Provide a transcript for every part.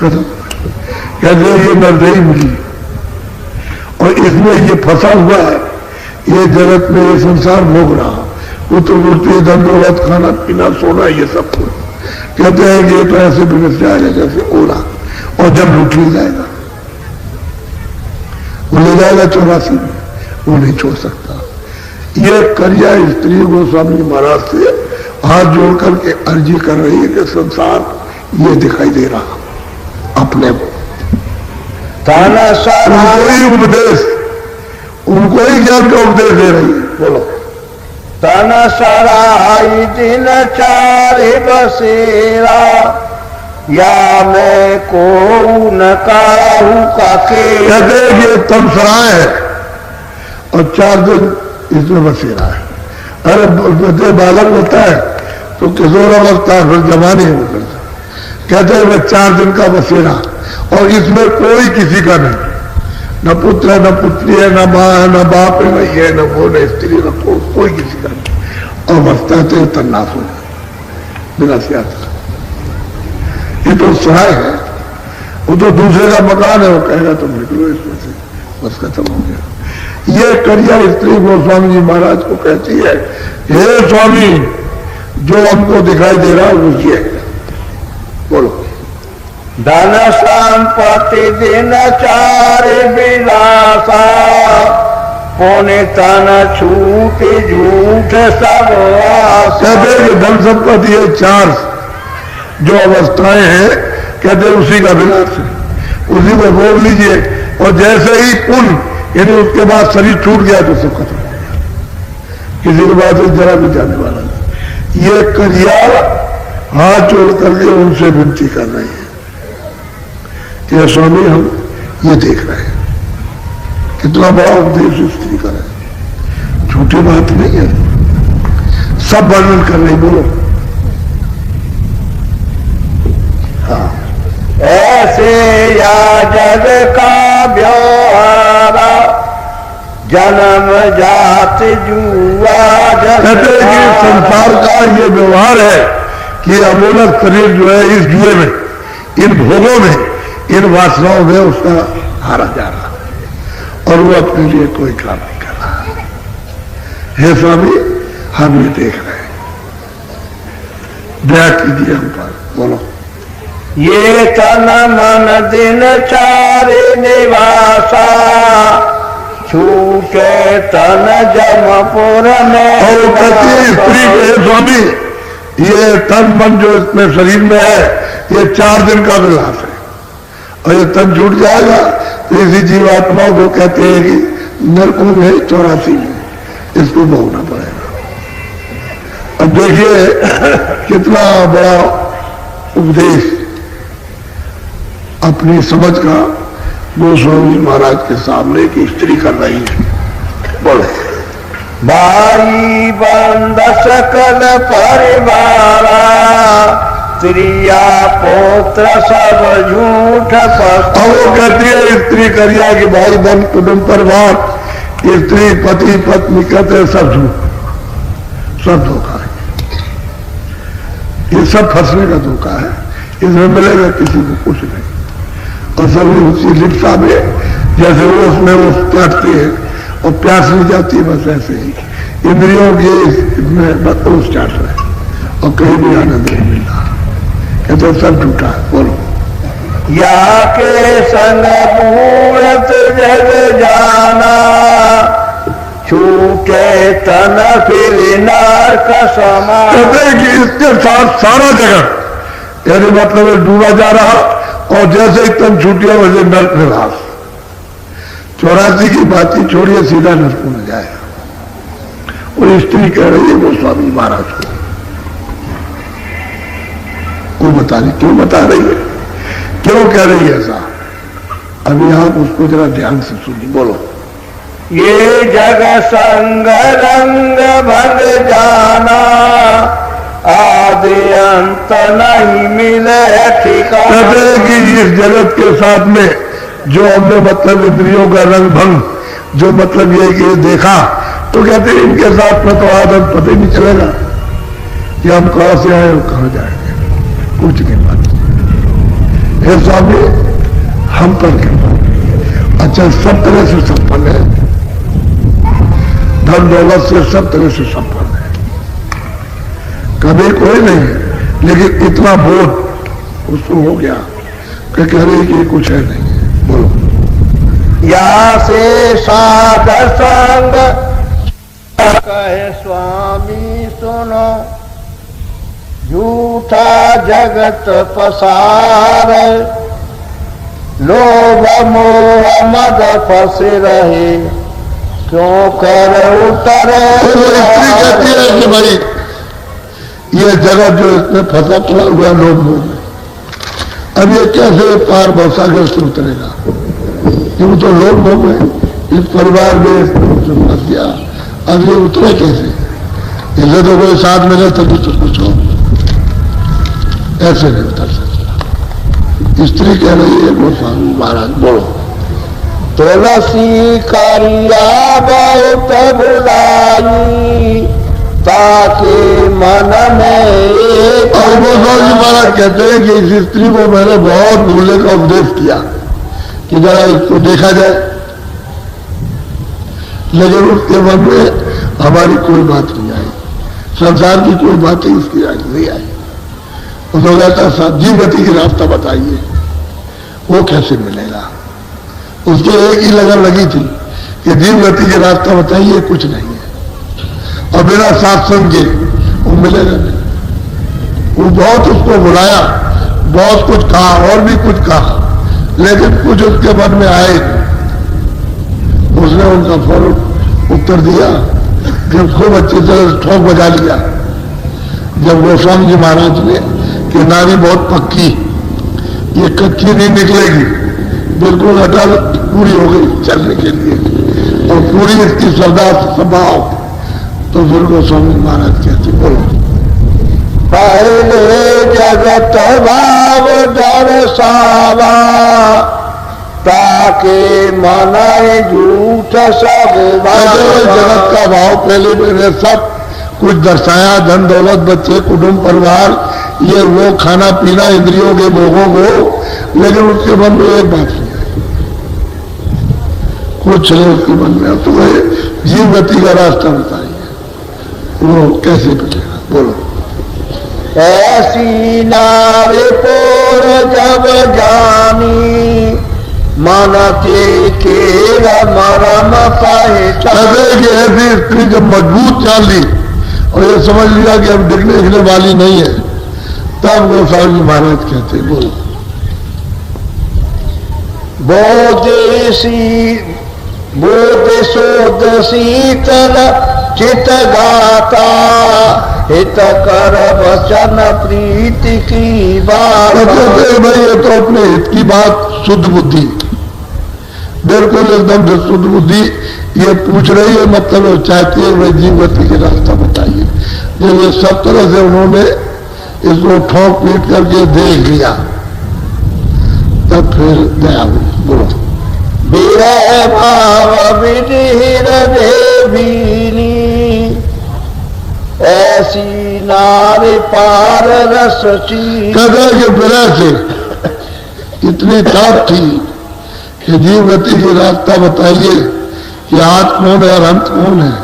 खत्म। कहते ये नजदीक मिली और इसमें ये फंसा हुआ है, ये जगत में ये संसार भोग रहा, वो तो मूर्ति धन दौलत खाना पीना सोना ये सब कुछ। कहते हैं कि ये तो ऐसे बिगड़ जाएगा जैसे ओला, और जब लूट ले जाएगा, वो ले जाएगा 84 में, वो नहीं छोड़ सकता। ये करिया स्त्री गोस्वामी महाराज से हाथ जोड़ करके अर्जी कर रही है कि संसार ये दिखाई दे रहा अपने को, उनको ही उपदेश, उनको ही ज्ञान का उपदेश दे रही है। बोलो तन सराई दिन चारे बसेरा, या मैं को न काहू का के। कहते हैं ये तन सराय है और 4 दिन इसमें बसेरा है। अरे बच्चे बालक होता है तो किशोर अवस्था है, फिर जवानी हो करता। कहते हैं मैं 4 दिन का बसेरा, और इसमें कोई किसी का नहीं, न पुत्र है, न पुत्री है, न माँ है, न बाप है, न ये न वो, न स्त्री, न कोई किसी का नहीं। और बसता तो तन्नास हो जाए बिना सियासत। ये तो सराय है, वो तो दूसरे का मकान है, वो कहेगा तुम निकलो इसमें से, बस खत्म हो गया। ये करिया स्त्री गोस्वामी जी महाराज को कहती है, हे स्वामी जो हमको दिखाई दे रहा है वो ये है। बोलो धन संपत्ति दिन चारे विलासा, पौने तन छूट झूठ सब आसा। कहते हैं कि धन संपत्ति ये 4 जो अवस्थाएं हैं, कहते हैं उसी का विनाश है, उसी को भोग लीजिए। और जैसे ही पुण्य यानी उसके बाद शरीर छूट गया तो सब खत्म हो गया, किसी के बाद जरा भी जाने वाला नहीं। ये करिया हाथ जोड़ करके उनसे विनती कर रही है, ये स्वामी हम ये देख रहे हैं कितना बड़ा उपदेश स्त्री का है, झूठी बात नहीं है, सब वर्णन कर रही। बोलो हाँ, ऐसे या जग का व्यवहारा, जन्म जात जुआ। कहते हैं कि संसार का ये व्यवहार है कि अमोलक शरीर जो है इस जुए में, इन भोगों में, इन वासनाओं में उसका हारा जा रहा है, और वो अपने लिए कोई काम नहीं कर रहा। हे स्वामी हम ये देख रहे हैं, दया कीजिए हम पर। बोलो ये तन मन दिन चारे निवासा, छूटे तन जमपुर में। और कहती स्त्री के स्वामी ये तन मन जो इसमें शरीर में है ये 4 दिन का विलास है, और ये तन छूट जाएगा तो इसी जीवात्माओं को कहते हैं कि नरकों में 84 में इसको भोगना पड़ेगा। अब देखिए कितना बड़ा उपदेश अपनी समझ का गोस्वामी महाराज के सामने की स्त्री कर रही है। बोले भाई बंद सकल परिवारा, स्त्रिया पुत्र सब झूठ। और वो कहती है स्त्री करिया कि भाई बंद कुटुंब परिवार, स्त्री पति पत्नी कहते हैं सब झूठ, सब धोखा है, ये सब फंसने का धोखा है, इसमें मिलेगा किसी को कुछ नहीं। और सभी उसी लिप्सा में जैसे वो उसमें वो प्यासती है और प्यास नहीं जाती, बस ऐसे ही इंद्रियों के इसमें बदोस चाट रहे और कहीं भी आनंद नहीं मिल रहा। कहते सब झूठा है। बोलो या के संग पूरत जग जाना, छूटे तन फिर नरक समा। कहते हैं कि इसके साथ सारा जगत यानी मतलब डूबा जा रहा, और जैसे ही तन छूटिया वैसे नर्क निवास। 84 की बात ही छोड़िए, सीधा नर्क में जाएगा। और स्त्री कह रही है गोस्वामी महाराज को, वो बता रही, क्यों बता रही है, क्यों कह रही है ऐसा, अभी आप उसको जरा ध्यान से सुनिए। बोलो ये जग संग रंग भग जाना, आदि अंत नहीं मिले ठिकाना। कहते हैं कि इस जगत के साथ में जो हमने मतलब इंद्रियों का रंग भंग, जो मतलब ये कि देखा, तो कहते हैं इनके साथ में तो आदम पता ही नहीं चलेगा कि हम कहां से आए और कहां जाएंगे, कुछ नहीं बात। हे स्वामी हम पर कृपा। अच्छा, सब तरह से संपन्न है, धन दौलत से सब तरह से संपन्न है, कभी कोई नहीं है, लेकिन इतना बोध उसको हो गया कि कह रही कि कुछ है नहीं है। बोलो। या से सागर संग कहे स्वामी सुनो, झूठा जगत पसार, लोभ मोह मद फंस रहे, क्यों कर उतरे। तो स्त्री कहती है कि भाई ये जगत जो इसमें फंसा पड़ा हुआ लोभ मोह में, अब ये कैसे पार भवसागर से उतरेगा, क्यों तो लोभ मोह में इस परिवार में फंस गया, अब ये उतरे कैसे, इसे तो कोई साथ मिले तभी तो कुछ हो, ऐसे नहीं उतर सकता। स्त्री कह रही है गोस्वामी महाराज बोलो। तुलसी करिया बहुत बुलाई, ताकि मन में और गोस्वामी महाराज कहते हैं कि इस स्त्री को मैंने बहुत मूल्य का उपदेश किया कि जरा इसको देखा जाए, लेकिन उसके मन में हमारी कोई बात नहीं आई, संसार की कोई बात ही उसकी नहीं आई। उसको कहता साहब जीव गति की रास्ता बताइए, वो कैसे मिलेगा। उसकी एक ही लगन लगी थी कि जीव गति के रास्ता बताइए, कुछ नहीं है, और बिना सत्संग के वो मिलेगा नहीं। वो बहुत उसको बुलाया, बहुत कुछ कहा और भी कुछ कहा, लेकिन कुछ उसके मन में आए, उसने उनका फौरन उत्तर दिया, जब खूब अच्छी तरह ठोक बजा लिया। जब गोस्वामी जी महाराज ने कि नारी बहुत पक्की, ये कच्ची नहीं निकलेगी, बिल्कुल अटल पूरी हो गई चलने के लिए, और पूरी इसकी श्रद्धा स्वभाव, तो फिर गोस्वामी महाराज कहते बोलो। पहले जगत भाव दर्शावा, ताके मनाए झूठ सब। जगत का भाव पहले मैंने सब कुछ दर्शाया, धन दौलत बच्चे कुटुंब परिवार ये वो खाना पीना इंद्रियों के भोगों को, लेकिन उसके मन में एक बात नहीं आई, कुछ नहीं उसके मन में। तो वह जीव गति का रास्ता बताइए, वो कैसे बचेगा बोलो। ऐसी नारे पोर जब जानी, मन के मरम पहचान। ऐसी स्त्री जब मजबूत जान ली और ये समझ लिया कि अब दिखने वाली नहीं है, तब गोस्वामी महाराज कहते बोलो। बोध शोध शीतल चित गाता, हित कर वचन प्रीति की बात। भाई ये तो अपने हित की बात, शुद्ध बुद्धि, बिल्कुल एकदम से शुद्ध बुद्धि ये पूछ रही है, मतलब वो चाहती है भाई जीव गति के रास्ता बताइए। जब ये सब तरह से उन्होंने इसको ठोक पीट करके देख लिया, तब फिर दया हुई बोलो। विरह भाव विधीर देवीनी, ऐसी नारी पार रस ची। कहते कि विरह से इतनी ताप थी कि जीव गति की रास्ता बताइए कि आत्मा कौन है और अंत कौन है,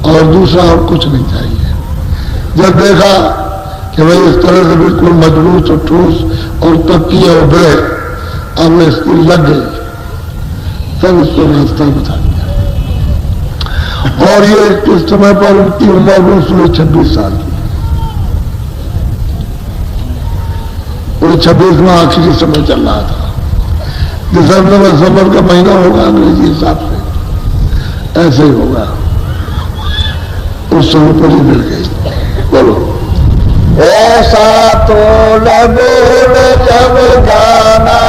और दूसरा और कुछ नहीं चाहिए। जब देखा कि भाई इस तरह से बिल्कुल मजबूत और ठोस और पक्की और ब्रेक अब इसकी लग गई, तब इसको रास्ता बता दिया। और ये इस समय पर उनकी उम्र वो 26 साल की, वो 26वां आखिरी समय चल रहा था। दिसंबर का महीना होगा अंग्रेजी हिसाब से, ऐसे ही होगा। उस समय पर ही मिल गई बोलो। ऐसा तो लगोल जब जाना,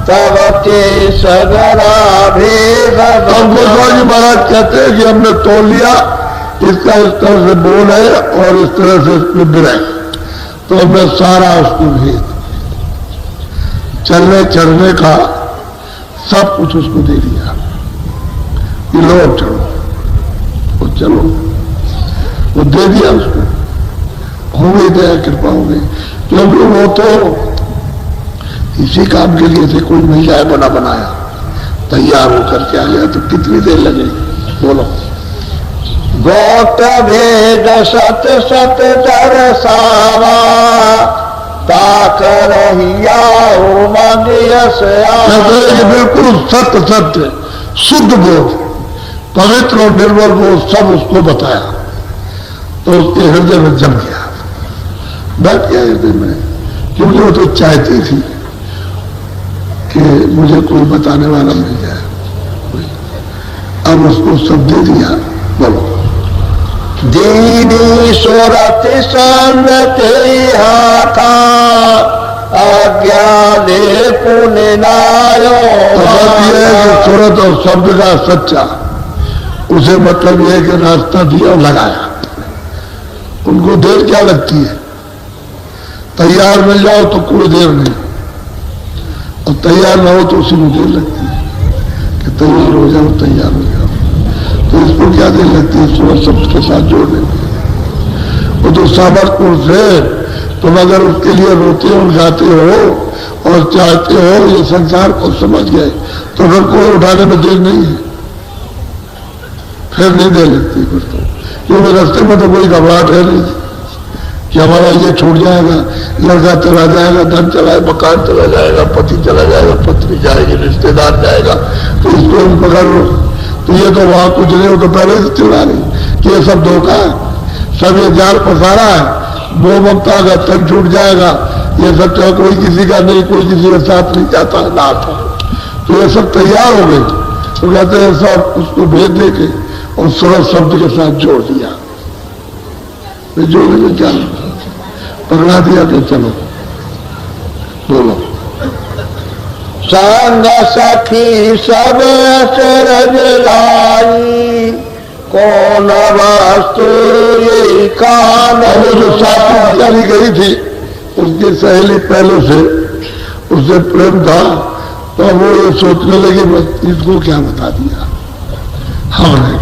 तब के सगरा भेद। अब गोस्वामी महाराज कहते हैं कि हमने तोल लिया, इसका इस तरह से बोल है और इस तरह से इसमें विरह, तो हमने सारा उसको भेद, चलने चढ़ने का सब कुछ उसको दे दिया कि लो चलो, वो चलो, वो दे दिया उसको। हो गई दया, कृपा हो गई, क्योंकि वो तो इसी काम के लिए थे, कोई महिलाएं बना बनाया, तैयार होकर के आ गया तो कितनी देर लगेगी बोलो। गोत भेद सत सत दरसावा ताक रहिया बिल्कुल सत्य सत्य शुद्ध बोध, पवित्र और निर्मल बोध सब उसको बताया, तो उसके हृदय में जम गया, बैठ गया हृदय में, क्योंकि वो तो चाहती थी कि मुझे कोई बताने वाला मिल जाए, अब उसको सब दे दिया। बोलो। दीदी सोरत संगते हाथा आज्ञा दे पुण्य नायो। सूरत और शब्द का सच्चा, उसे मतलब यह कि रास्ता दिया और लगाया। उनको देर क्या लगती है, तैयार मिल जाओ तो कोई देर नहीं, और तैयार ना हो तो उसी में देर लगती है कि तैयार हो जाओ तैयार हो जाओ। तो इसको क्या देर लगती है सूरत शब्द के साथ जोड़ने में। वो तो सामर्थ्य से तुम अगर उसके लिए रोते हो गाते हो और चाहते हो ये संसार को समझ गए तो फिर कोई उठाने में देर नहीं है, फिर नहीं देर लगती फिर तो, क्योंकि रास्ते में तो कोई घबराहट है नहीं कि हमारा ये छूट जाएगा, लड़का चला जाएगा, धन चला जाएगा, मकान चला जाएगा, पति चला जाएगा, पत्नी जाएगी, रिश्तेदार जाएगा, तो इसको हम पकड़ लो। तो ये तो वहां कुछ नहीं हो तो पहले से चिल्ला नहीं कि ये सब धोखा है, सब ये जाल पसारा है, वो ममता का तन छूट जाएगा, ये सब चाहे कोई किसी का नहीं, कोई किसी के साथ नहीं जाता ना आता। तो ये सब तैयार हो गए, तो कहते हैं सब उसको भेज दे के और सूरत शब्द के साथ जोड़ दिया, जोड़ने में क्या पकड़ा दिया कि चलो बोलो। संग सखी सब सरज लाई कौन वास्तु ये कान। जो साथी चली गई थी उसकी सहेली पहले से उससे प्रेम था, तो वो ये सोचने लगी बस इसको क्या बता दिया, हम रह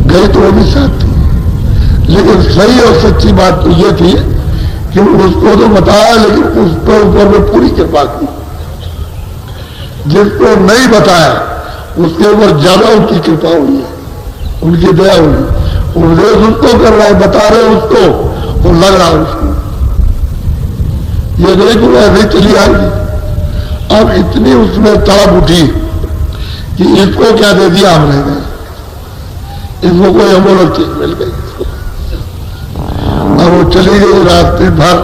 गए तो वो भी साथ थी। लेकिन सही और सच्ची बात तो ये थी कि उसको तो बताया, लेकिन उस पर ऊपर में पूरी कृपा की। जिसको नहीं बताया उसके ऊपर ज्यादा उनकी कृपा हुई है, उनकी दया हुई। उपदेश उसको कर रहा है, बता रहे उसको और लग रहा उसको, ये नहीं कि वो ऐसे चली आएगी। अब इतनी उसमें तड़प उठी कि इसको क्या दे दिया, हम रह गए, इसको कोई अमोलक चीज मिल गई। अब वो चली गई रास्ते भर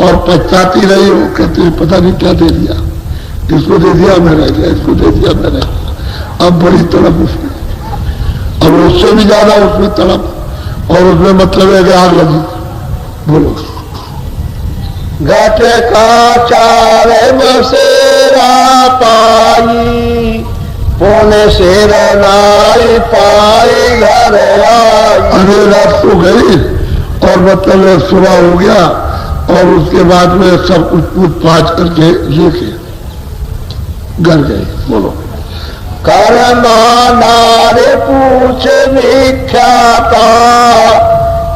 और पछताती रही, वो कहती पता नहीं क्या दे दिया, इसको दे दिया मैं रह गया, इसको दे दिया मैं रह गया। अब बड़ी तड़प उसमें, अब उससे भी ज्यादा उसमें तड़प, और उसमें मतलब है कि आग लगी। बोलो। घट का चार बसेरा पाई पुण्य से नाई पाई घर आई। अरे रात को गई और मतलब सुबह हो गया, और उसके बाद में सब कुछ पूछ पाछ करके लेके घर गए। बोलो। कर्मा नारे पूछ विख्याता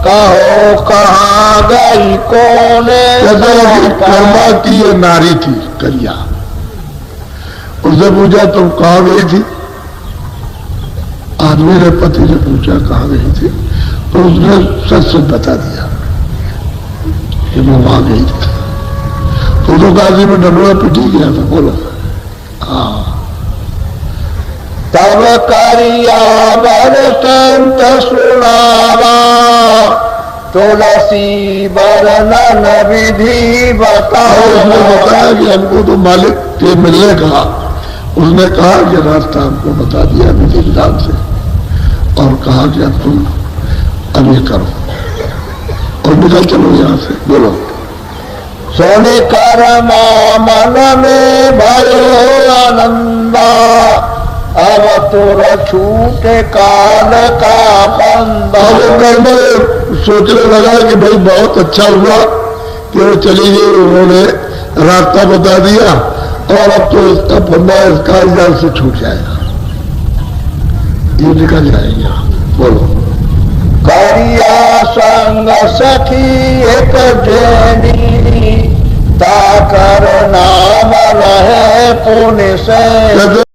कहो कहाँ गई कोने। कर्मा की ये नारी थी करिया, उसने पूछा तुम कहाँ गई थी, आदमी ने पति ने पूछा कहाँ गई थी, तो उसने सच सच बता दिया कि मैं वहां गई थी। तो गाजी में डबरा पिटी गया था। बोलो। हाँ। तब करिया बर संत सुनावा तुलसी वर्णन विधि बताओ। उसने बताया कि हमको तो मालिक के मिलने का, उसने कहा कि रास्ता हमको बता दिया विधि विधान से, और कहा कि अब तुम अब ये करो और निकल चलो यहाँ से। बोलो। सोने कर्मा मन में भयो आनंदा अब तुर छूटे काल का बंदा। कर्म सोचने लगा कि भाई बहुत अच्छा हुआ कि वो चली गई, उन्होंने रास्ता बता दिया, और अब तो इसका फंदा इसका जाल से छूट जाएगा, ये निकल जाएगा। बोलो। करिया संग सखी एक जेनी ताकर नाम रहे पुण्य से।